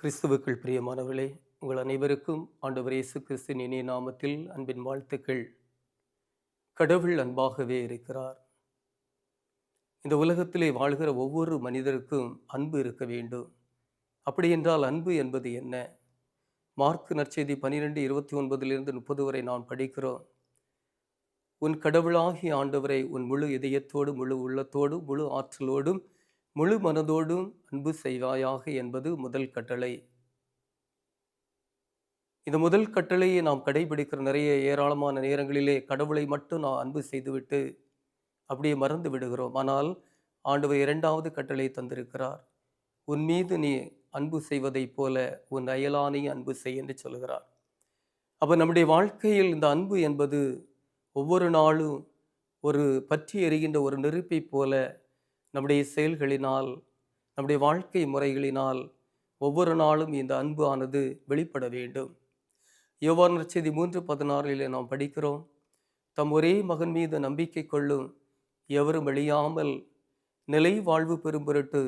கிறிஸ்துவுக்குள் பிரியமானவர்களே, உங்கள் அனைவருக்கும் ஆண்டவர் இயேசு கிறிஸ்துவின் இனிய நாமத்தில் அன்பின் வாழ்த்துக்கள். கடவுள் அன்பாகவே இருக்கிறார். இந்த உலகத்திலே வாழ்கிற ஒவ்வொரு மனிதருக்கும் அன்பு இருக்க வேண்டும். அப்படி என்றால் அன்பு என்பது என்ன? மார்க் நற்செய்தி 12:29-30 வரை நாம் படிக்கிறோம். உன் கடவுளாகிய ஆண்டவரை உன் முழு இதயத்தோடும், முழு உள்ளத்தோடும், முழு ஆற்றலோடும், முழு மனதோடும் அன்பு செய்வாயாக என்பது முதல் கட்டளை. இந்த முதல் கட்டளையை நாம் கடைபிடிக்கிற ஏராளமான நேரங்களிலே கடவுளை மட்டும் நாம் அன்பு செய்துவிட்டு அப்படியே மறந்து விடுகிறோம். ஆனால் ஆண்டவர் இரண்டாவது கட்டளை தந்திருக்கிறார். உன் மீது நீ அன்பு செய்வதைப் போல உன் அயலானை அன்பு செய் என்று சொல்கிறார். அப்போ நம்முடைய வாழ்க்கையில் இந்த அன்பு என்பது ஒவ்வொரு நாளும் ஒரு பற்றி எரிகின்ற ஒரு நெருப்பைப் போல நம்முடைய செயல்களினால், நம்முடைய வாழ்க்கை முறைகளினால் ஒவ்வொரு நாளும் இந்த அன்பு ஆனது வெளிப்பட வேண்டும். யோவான் நற்செய்தி 3:16 நாம் படிக்கிறோம், தம் ஒரே மகன் மீது நம்பிக்கை கொள்ளும் எவரும் அழியாமல் நிலை வாழ்வு பெறும் பொருட்டு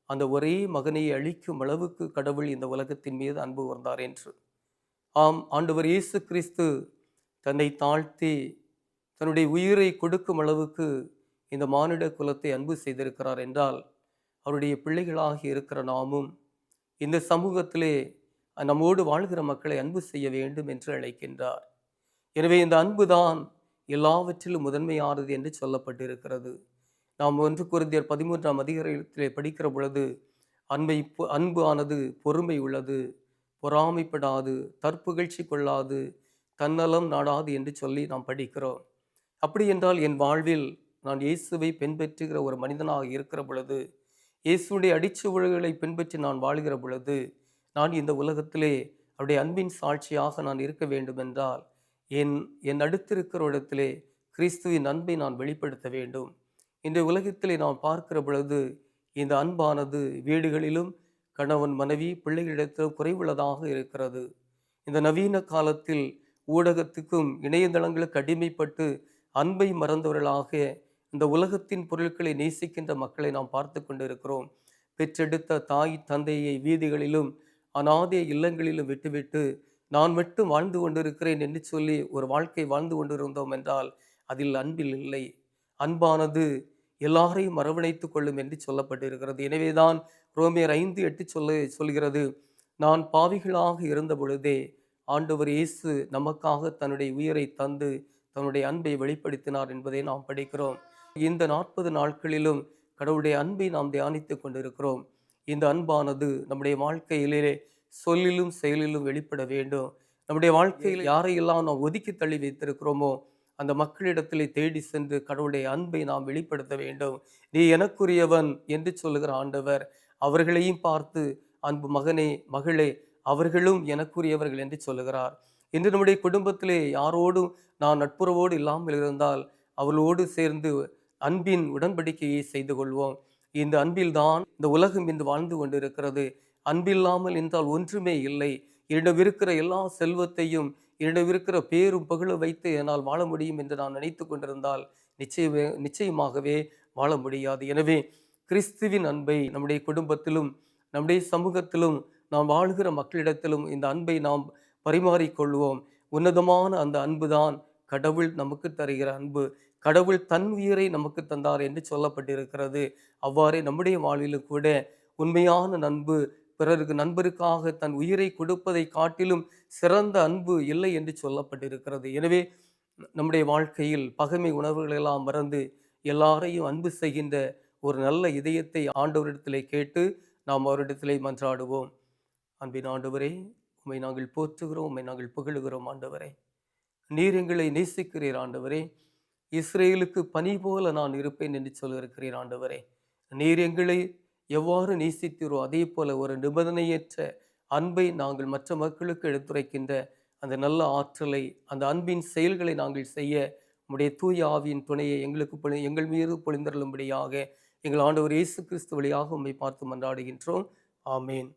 அந்த ஒரே மகனை அழிக்கும் அளவுக்கு கடவுள் இந்த உலகத்தின் மீது அன்பு கூர்ந்தார் என்று. ஆம், ஆண்டவர் இயேசு கிறிஸ்து தன்னை தாழ்த்தி தன்னுடைய உயிரை கொடுக்கும் அளவுக்கு இந்த மானிட குலத்தை அன்பு செய்திருக்கிறார் என்றால், அவருடைய பிள்ளைகளாகி இருக்கிற நாமும் இந்த சமூகத்திலே நம்மோடு வாழ்கிற மக்களை அன்பு செய்ய வேண்டும் என்று அழைக்கின்றார். எனவே இந்த அன்பு தான் எல்லாவற்றிலும் முதன்மையானது என்று சொல்லப்பட்டிருக்கிறது. நாம் 1 கொரிந்தியர் 13ஆம் அதிகாரத்திலே படிக்கிற பொழுது, அன்பு ஆனது பொறுமை உள்ளது, பொறாமைப்படாது, தற்புகழ்ச்சி கொள்ளாது, தன்னலம் நாடாது என்று சொல்லி நாம் படிக்கிறோம். அப்படி என்றால் என் வாழ்வில் நான் இயேசுவை பின்பற்றுகிற ஒரு மனிதனாக இருக்கிற பொழுது, இயேசுடைய அடிச்சுவடுகளை பின்பற்றி நான் வாழ்கிற பொழுது, நான் இந்த உலகத்திலே அவருடைய அன்பின் சாட்சியாக நான் இருக்க வேண்டும் என்றால் என் அடுத்திருக்கிற இடத்திலே கிறிஸ்துவின் அன்பை நான் வெளிப்படுத்த வேண்டும். இந்த உலகத்திலே நான் பார்க்கிற பொழுது இந்த அன்பானது வீடுகளிலும் கணவன் மனைவி பிள்ளைகளிடத்திலும் குறைவுள்ளதாக இருக்கிறது. இந்த நவீன காலத்தில் ஊடகத்துக்கும் இணையதளங்களுக்கு அடிமைப்பட்டு அன்பை மறந்தவர்களாக இந்த உலகத்தின் பொருட்களை நேசிக்கின்ற மக்களை நாம் பார்த்து கொண்டிருக்கிறோம். பெற்றெடுத்த தாய் தந்தையை வீதிகளிலும் அநாதே இல்லங்களிலும் விட்டுவிட்டு நான் மட்டும் வாழ்ந்து கொண்டிருக்கிறேன் என்று சொல்லி ஒரு வாழ்க்கை வாழ்ந்து கொண்டிருந்தோம் என்றால் அதில் அன்பில் இல்லை. அன்பானது எல்லாரையும் அரவணைத்துக் கொள்ளும் என்று சொல்லப்பட்டிருக்கிறது. எனவேதான் ரோமியர் 5:8 சொல்கிறது, நான் பாவிகளாக இருந்த பொழுதே ஆண்டவர் இயேசு நமக்காக தன்னுடைய உயிரை தந்து தன்னுடைய அன்பை வெளிப்படுத்தினார் என்பதை நாம் படிக்கிறோம். இந்த 40 நாட்களிலும் கடவுளுடைய அன்பை நாம் தியானித்துக் கொண்டிருக்கிறோம். இந்த அன்பானது நம்முடைய வாழ்க்கையிலே சொல்லிலும் செயலிலும் வெளிப்பட வேண்டும். நம்முடைய வாழ்க்கையில் யாரையெல்லாம் நாம் ஒதுக்கி தள்ளி வைத்திருக்கிறோமோ அந்த மக்களிடத்திலே தேடி சென்று கடவுளுடைய அன்பை நாம் வெளிப்படுத்த வேண்டும். நீ எனக்குரியவன் என்று சொல்லுகிற ஆண்டவர் அவர்களையும் பார்த்து, அன்பு மகனே மகளே அவர்களும் எனக்குரியவர்கள் என்று சொல்லுகிறார். இன்று நம்முடைய குடும்பத்திலே யாரோடும் நான் நட்புறவோடு இல்லாமல் இருந்தால் அவர்களோடு சேர்ந்து அன்பின் உடன்படிக்கையை செய்து கொள்வோம். இந்த அன்பில்தான் இந்த உலகம் இன்று வாழ்ந்து கொண்டிருக்கிறது. அன்பில்லாமல் என்றால் ஒன்றுமே இல்லை. என்னிடமிருக்கிற எல்லா செல்வத்தையும், என்னிடமிருக்கிற பேரும் புகழும் வைத்து என்னால் வாழ முடியும் என்று நான் நினைத்து கொண்டிருந்தால் நிச்சயமாகவே வாழ முடியாது. எனவே கிறிஸ்துவின் அன்பை நம்முடைய குடும்பத்திலும் நம்முடைய சமூகத்திலும் நாம் வாழ்கிற மக்களிடத்திலும் இந்த அன்பை நாம் பரிமாறிக்கொள்வோம். உன்னதமான அந்த அன்பு தான் கடவுள் நமக்கு தருகிற அன்பு. கடவுள் தன் உயிரை நமக்கு தந்தார் என்று சொல்லப்பட்டிருக்கிறது. அவ்வாறே நம்முடைய வாழ்விலும் கூட உண்மையான அன்பு, பிறருக்கு நண்பருக்காக தன் உயிரை கொடுப்பதை காட்டிலும் சிறந்த அன்பு இல்லை என்று சொல்லப்பட்டிருக்கிறது. எனவே நம்முடைய வாழ்க்கையில் பகைமை உணர்வுகளெல்லாம் மறந்து எல்லாரையும் அன்பு செய்கின்ற ஒரு நல்ல இதயத்தை ஆண்டவரிடத்திலே கேட்டு நாம் அவரிடத்திலே மன்றாடுவோம். அன்பின் ஆண்டவரே, உம்மை நாங்கள் போற்றுகிறோம், உம்மை நாங்கள் புகழுகிறோம். ஆண்டவரே, நீர் எங்களை நேசிக்கிறீர். ஆண்டவரே, இஸ்ரேலுக்கு பனி போல நான் இருப்பேன் என்று சொல்லியிருக்கிறீர். ஆண்டவரே, நீர் எங்களை எவ்வாறு நேசித்தீரோ அதே போல ஒரு நிபந்தனையற்ற அன்பை நாங்கள் மற்ற மக்களுக்கு எடுத்துரைக்கின்ற அந்த நல்ல ஆற்றலை, அந்த அன்பின் செயல்களை நாங்கள் செய்ய உம்முடைய தூய ஆவியின் துணையை எங்கள் மீது பொழிந்தருளும்படியாக எங்கள் ஆண்டவர் இயேசு கிறிஸ்து வழியாக உம்மை பார்த்து மன்றாடுகின்றோம். ஆமேன்.